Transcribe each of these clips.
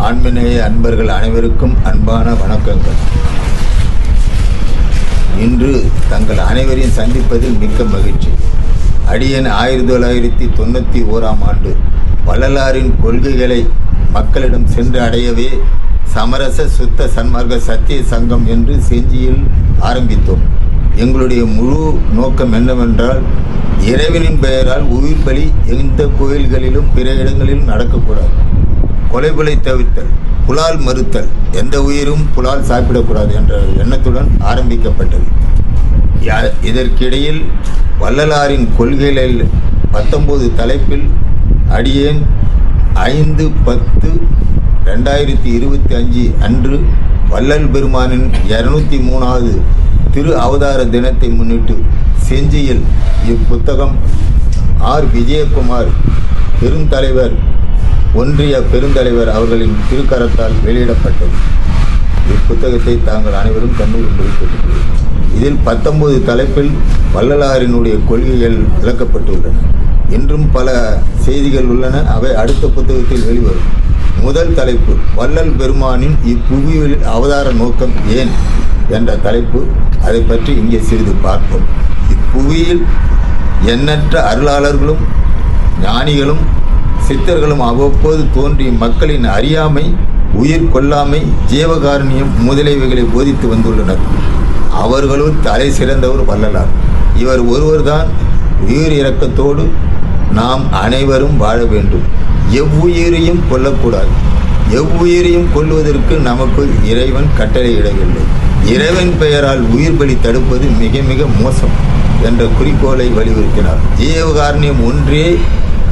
ஆன்மீக அன்பர்கள் அனைவருக்கும் அன்பான வணக்கங்கள். இன்று தங்கள் அனைவரையும் சந்திப்பதில் மிக்க மகிழ்ச்சி. அடியன் 1991 வள்ளலாரின் கொள்கைகளை மக்களிடம் சென்று அடையவே சமரச சுத்த சன்மார்க்க சத்திய சங்கம் என்று செஞ்சியில் ஆரம்பித்தோம். எங்களுடைய முழு நோக்கம் என்னவென்றால், இறைவனின் பெயரால் உயிர் பலி எந்த கோயில்களிலும் பிற இடங்களிலும் நடக்கக்கூடாது. கொலைபுலை தவிர்த்தல், புலால் மறுத்தல், எந்த உயிரும் புலால் சாப்பிடக்கூடாது என்ற எண்ணத்துடன் ஆரம்பிக்கப்பட்டது. இதற்கிடையில் வள்ளலாரின் கொள்கைகளில் 19 தலைப்பில் அடியேன் 5/10/2025 அன்று வள்ளல் பெருமானின் 203வது திரு அவதார தினத்தை முன்னிட்டு செஞ்சியில் இப்புத்தகம் விஜயகுமார் பெருந்தலைவர் ஒன்றிய பெருந்தலைவர் அவர்களின் திருக்கரத்தால் வெளியிடப்பட்டது. இப்புத்தகத்தை தாங்கள் அனைவரும் கண்டு என்பதை கேட்டுக்கொள்கிறேன். இதில் 19 தலைப்பில் வள்ளலாரினுடைய கொள்கைகள் விளக்கப்பட்டுள்ளன. இன்றும் பல செய்திகள் உள்ளன. அவை அடுத்த புத்தகத்தில் வெளிவரும். முதல் தலைப்பு, வள்ளல் பெருமானின் இப்புவியில் அவதார நோக்கம் ஏன் என்ற தலைப்பு. அதை பற்றி இங்கே சிறிது பார்ப்போம். இப்புவியில் எண்ணற்ற அருளாளர்களும் ஞானிகளும் சித்தர்களும் அவ்வப்போது தோன்றி மக்களின் அறியாமை, உயிர் கொல்லாமை, ஜீவகாருண்யம் முதலியவைகளை போதித்து வந்துள்ளனர். அவர்களுள் தலை சிறந்தவர் வள்ளலார். இவர் ஒருவர்தான் உயிர் இரக்கத்தோடு நாம் அனைவரும் வாழ வேண்டும். எவ்வுயிரையும் கொல்லக்கூடாது. எவ்வுயிரையும் கொல்வதற்கு நமக்கு இறைவன் கட்டளையிடவில்லை. இறைவன் பெயரால் உயிர் பலி தடுப்பது மிக மிக மோசம் என்ற குறிக்கோளை வலியுறுத்தினார். ஜீவகாருண்யம் ஒன்றே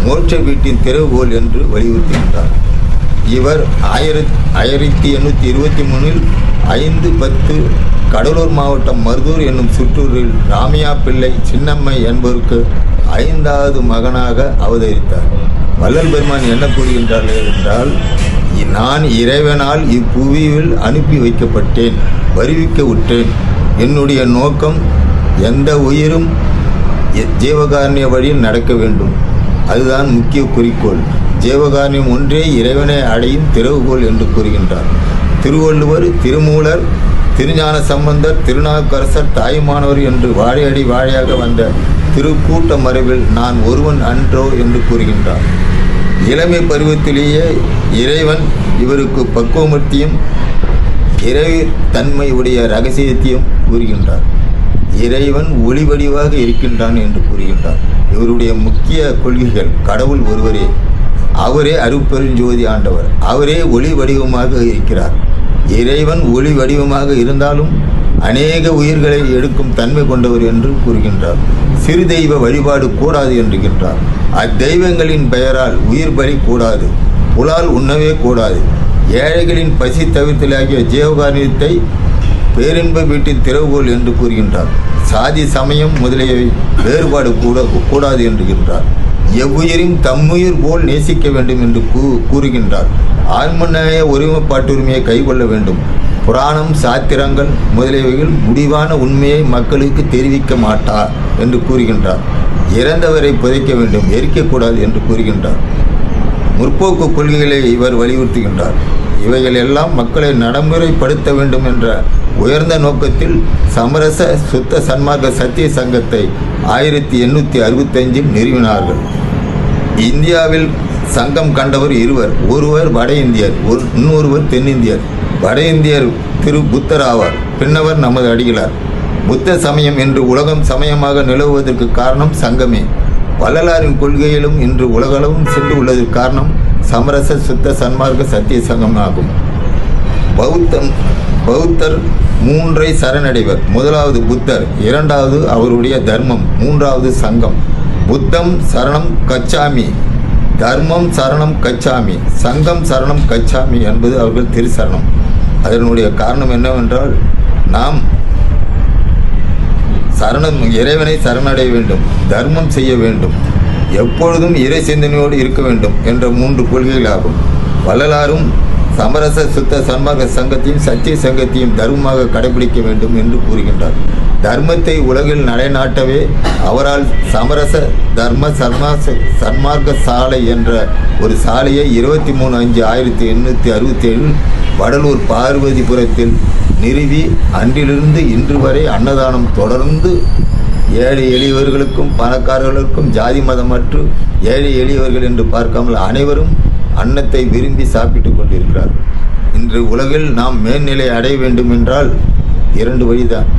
மோட்ச வீட்டின் திறவுகோல் என்று வலியுறுத்துகின்றார். இவர் 1823 5/10 கடலூர் மாவட்டம் மருதூர் என்னும் சிற்றூரில் ராமையா பிள்ளை சின்னம்மை என்பவருக்கு 5வது மகனாக அவதரித்தார். வள்ளல் பெருமான் என்ன கூறுகின்றார்கள் என்றால், நான் இறைவனால் இப்புவியில் அனுப்பி வைக்கப்பட்டேன், வருவிக்க விட்டேன். என்னுடைய நோக்கம் எந்த உயிரும் ஜீவகாருண்ய வழியில் நடக்க வேண்டும். அதுதான் முக்கிய குறிக்கோள். ஜீவகாருண்யம் ஒன்றே இறைவனை அடையும் திறவுகோல் என்று கூறுகின்றார். திருவள்ளுவர், திருமூலர், திருஞான சம்பந்தர், திருநாவுக்கரசர், தாயுமானவர் என்று வாழையடி வாழையாக வந்த திருக்கூட்ட மரபில் நான் ஒருவன் அன்றோ என்று கூறுகின்றார். இளமை பருவத்திலேயே இறைவன் இவருக்கு பக்குவமூர்த்தியும் இறை தன்மை உடைய ரகசியத்தையும் கூறுகின்றார். இறைவன் ஒளி வடிவாக இருக்கின்றான் என்று கூறுகின்றார். இவருடைய முக்கிய கொள்கைகள், கடவுள் ஒருவரே, அவரே அருட்பெருஞ்சோதி ஆண்டவர், அவரே ஒளி வடிவமாக இருக்கிறார். இறைவன் ஒளி வடிவமாக இருந்தாலும் அநேக உயிர்களை எடுக்கும் தன்மை கொண்டவர் என்று கூறுகின்றார். சிறு தெய்வ வழிபாடு கூடாது என்கின்றார். அத்தெய்வங்களின் பெயரால் உயிர் பலி கூடாது, புலால் உண்ணவே கூடாது. ஏழைகளின் பசி தவிர்த்தலாகிய ஜீவகாருண்யத்தை பேரின்ப வீட்டின் திறவுகோல் என்று கூறுகின்றார். சாதி சமயம் முதலியவை வேறுபாடு கூடாது என்கின்றார். எவ்வுயிரையும் தம்முயிர் போல் நேசிக்க வேண்டும் என்று கூறுகின்றார். ஆன்மநேய ஒருமைப்பாட்டுரிமையை கைக்கொள்ள வேண்டும். புராணம், சாத்திரங்கள் முதலியவைகள் முடிவான உண்மையை மக்களுக்கு தெரிவிக்க மாட்டார் என்று கூறுகின்றார். இறந்தவரை புதைக்க வேண்டும், எரிக்கக்கூடாது என்று கூறுகின்றார். முற்போக்கு கொள்கைகளை இவர் வலியுறுத்துகின்றார். இவைகள் எல்லாம் மக்களை நடைமுறைப்படுத்த வேண்டும் என்ற உயர்ந்த நோக்கத்தில் சமரச சுத்த சன்மார்க்க சத்திய சங்கத்தை 1865 நிறுவினார்கள். இந்தியாவில் சங்கம் கண்டவர் இருவர். ஒருவர் வட இந்தியர், இன்னொருவர் தென்னிந்தியர். வட இந்தியர் திரு புத்தர் ஆவார். பின்னவர் நமது அடிகளார். புத்த சமயம் என்று உலகம் சமயமாக நிலவுவதற்கு காரணம் சங்கமே. வள்ளலாரின் கொள்கையிலும் இன்று உலகளவும் சென்று உள்ளதற்கு காரணம் சமரச சுத்த சன்மார்க்க சத்திய சங்கம் ஆகும். பௌத்தர் 3 சரணடைவர். முதலாவது புத்தர், 2வது அவருடைய தர்மம், 3வது சங்கம். புத்தம் சரணம் கச்சாமி, தர்மம் சரணம் கச்சாமி, சங்கம் சரணம் கச்சாமி என்பது அவர்கள் திருசரணம். அதனுடைய காரணம் என்னவென்றால், நாம் சரணம் இறைவனை சரணடைய வேண்டும், தர்மம் செய்ய வேண்டும், எப்பொழுதும் இறை சிந்தனையோடு இருக்க வேண்டும் என்ற 3 கொள்கைகளாகும். வள்ளலாரும் சமரச சுத்த சன்மார்க்க சங்கத்தையும் சத்திய சங்கத்தையும் தர்மமாக கடைபிடிக்க வேண்டும் என்று கூறுகின்றார். தர்மத்தை உலகில் நிலைநாட்டவே அவரால் சமரச தர்ம சன்மார்க்க சாலை என்ற ஒரு சாலையை 23/5/1867 வடலூர் பார்வதிபுரத்தில் நிறுவி அன்றிலிருந்து இன்று வரை அன்னதானம் தொடர்ந்து ஏழை எளியவர்களுக்கும் பணக்காரர்களுக்கும் ஜாதி மதமற்று ஏழை எளியவர்கள் என்று பார்க்காமல் அனைவரும் அன்னத்தை விரும்பி சாப்பிட்டு கொண்டிருக்கிறார்கள். இன்று உலகில் நாம் மேல்நிலை அடைய வேண்டும் என்றால் 2 வழிதான்.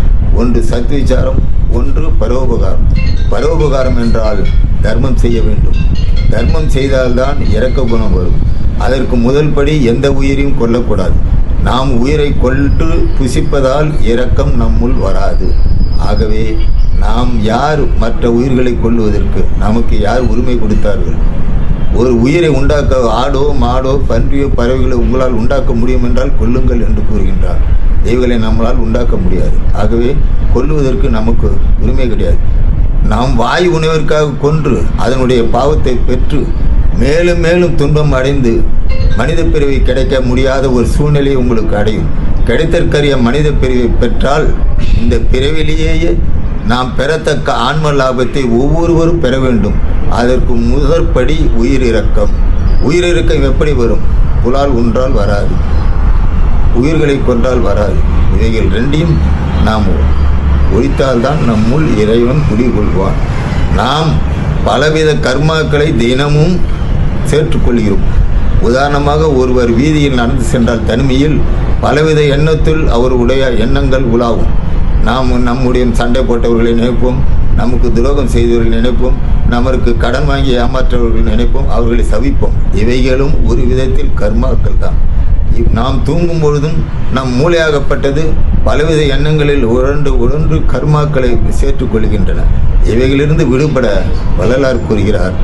ஒன்று சத்விச்சாரம், ஒன்று பரோபகாரம். பரோபகாரம் என்றால் தர்மம் செய்ய வேண்டும். தர்மம் செய்தால்தான் இரக்க குணம் வரும். அதற்கு முதல் படி எந்த உயிரையும் கொல்லக்கூடாது. நாம் உயிரை கொன்று புசிப்பதால் இரக்கம் நம்முள் வராது. ஆகவே நாம் யார் மற்ற உயிர்களை கொல்லுவதற்கு? நமக்கு யார் உரிமை கொடுத்தார்கள்? ஒரு உயிரை உண்டாக்க ஆடோ மாடோ பன்றியோ பறவைகளோ உங்களால் உண்டாக்க முடியும் என்றால் கொல்லுங்கள் என்று கூறுகின்றார். இவைகளை நம்மளால் உண்டாக்க முடியாது. ஆகவே கொல்லுவதற்கு நமக்கு உரிமை கிடையாது. நாம் வாய் உணவிற்காக கொன்று அதனுடைய பாவத்தை பெற்று மேலும் மேலும் துன்பம் அடைந்து மனித பிரிவை கிடைக்க முடியாத ஒரு சூழ்நிலை உங்களுக்கு அடையும். கிடைத்தற்கரிய மனித பிரிவை பெற்றால் இந்த பிறவிலேயே நாம் பெறத்தக்க ஆன்ம லாபத்தை ஒவ்வொருவரும் பெற வேண்டும். அதற்கு முதற்படி உயிரிரக்கம். உயிரிரக்கம் எப்படி வரும்? புலால் உன்றால் வராது, உயிர்களை கொன்றால் வராது. இவைகள் ரெண்டையும் நாம் ஒழித்தால்தான் நம்முள் இறைவன் குடிகொள்வான். நாம் பலவித கர்மாக்களை தினமும் சேர்த்துக்கொள்கிறோம். உதாரணமாக, ஒருவர் வீதியில் நடந்து சென்றால் தனிமையில் பலவித எண்ணத்தில் அவருடைய எண்ணங்கள் உலாவும். நாம் நம்முடைய சண்டை போட்டவர்களை நினைப்போம், நமக்கு துரோகம் செய்தவர்களை நினைப்போம், நமக்கு கடன் வாங்கி ஏமாற்றவர்கள் நினைப்போம், அவர்களை சவிப்போம். இவைகளும் ஒரு விதத்தில் கர்மாக்கள் தான். நாம் தூங்கும் பொழுதும் நம் மூளையாகப்பட்டது பலவித எண்ணங்களில் உழன்று கர்மாக்களை சேர்த்துக்கொள்கின்றன. இவைகளிலிருந்து விடுபட வள்ளலார் கூறுகிறார்,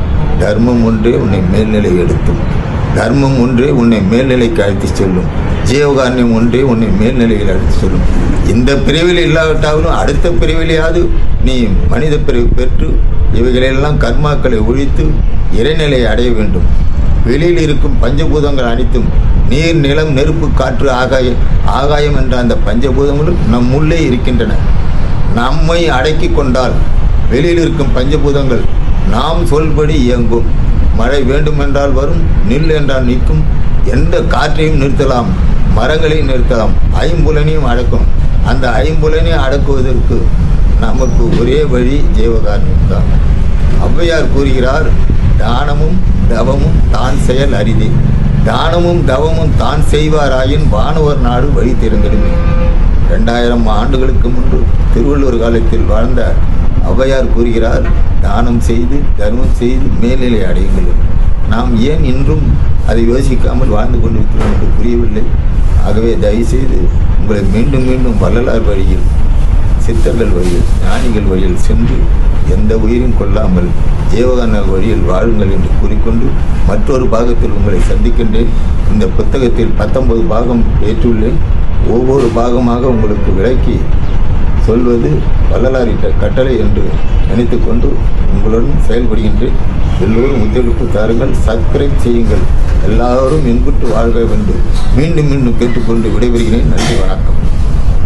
தர்மம் ஒன்றே உன்னை மேல்நிலை எடுத்தும், தர்மம் ஒன்றே உன்னை மேல்நிலைக்கு அழைத்து செல்லும், ஜீவகாரண்யம் ஒன்றே உன்னை மேல்நிலையில் அழைத்து செல்லும். இந்த பிரிவில் இல்லாவிட்டாலும் அடுத்த பிரிவிலையாவது நீ மனித பிரிவு பெற்று இவைகளெல்லாம் கர்மாக்களை ஒழித்து இறைநிலையை அடைய வேண்டும். வெளியில் இருக்கும் பஞ்சபூதங்கள் அனைத்தும் நீர், நிலம், நெருப்பு, காற்று, ஆகாயம் என்ற அந்த பஞ்சபூதங்களும் நம் உள்ளே இருக்கின்றன. நம்மை அடக்கி கொண்டால் வெளியில் இருக்கும் பஞ்சபூதங்கள் நாம் சொல்படி இயங்கும். மழை வேண்டுமென்றால் வரும், நில் என்றால் நிற்கும். எந்த காற்றையும் நிறுத்தலாம், மரங்களையும் நிறுத்தலாம், ஐம்புலனையும் அடக்கும். அந்த ஐம்புலனையும் அடக்குவதற்கு நமக்கு ஒரே வழி ஜீவகாரண்யம் தான். ஔவையார் கூறுகிறார், தானமும் தவமும் தான் செயல் அரிதே, தானமும் தவமும் தான் செய்வாராயின் வானவர் நாடு வழி திறந்திடுமே. 2000 ஆண்டுகளுக்கு முன்பு திருவள்ளுவர் காலத்தில் வாழ்ந்த ஔவையார் கூறுகிறார், தானம் செய்து தர்மம் செய்து மேல்நிலை அடையுங்கள். நாம் ஏன் இன்றும் அதை யோசிக்காமல் வாழ்ந்து கொண்டிருக்கிறோம் என்று புரியவில்லை. ஆகவே தயவுசெய்து உங்களை மீண்டும் மீண்டும் வள்ளலார் வழியில், சித்தர்கள் வழியில், ஞானிகள் வழியில் சென்று எந்த உயிரும் கொள்ளாமல் ஜீவகான வழியில் வாழுங்கள் என்று கூறிக்கொண்டு மற்றொரு பாகத்தில் உங்களை சந்திக்கின்றேன். இந்த புத்தகத்தில் 19 பாகம் ஏற்றுள்ளேன். ஒவ்வொரு பாகமாக உங்களுக்கு விளக்கி சொல்வது வள்ளலாரிட்ட கட்டளை என்று நினைத்து கொண்டு உங்களுடன் செயல்படுகின்றேன். எல்லோரும் ஒத்துழைப்பு தாருங்கள், சப்ஸ்கிரைப் செய்யுங்கள். எல்லாரும் இன்புற்று வாழ்க வேண்டும் மீண்டும் மீண்டும் கேட்டுக்கொண்டு விடைபெறுகிறேன். நன்றி, வணக்கம்.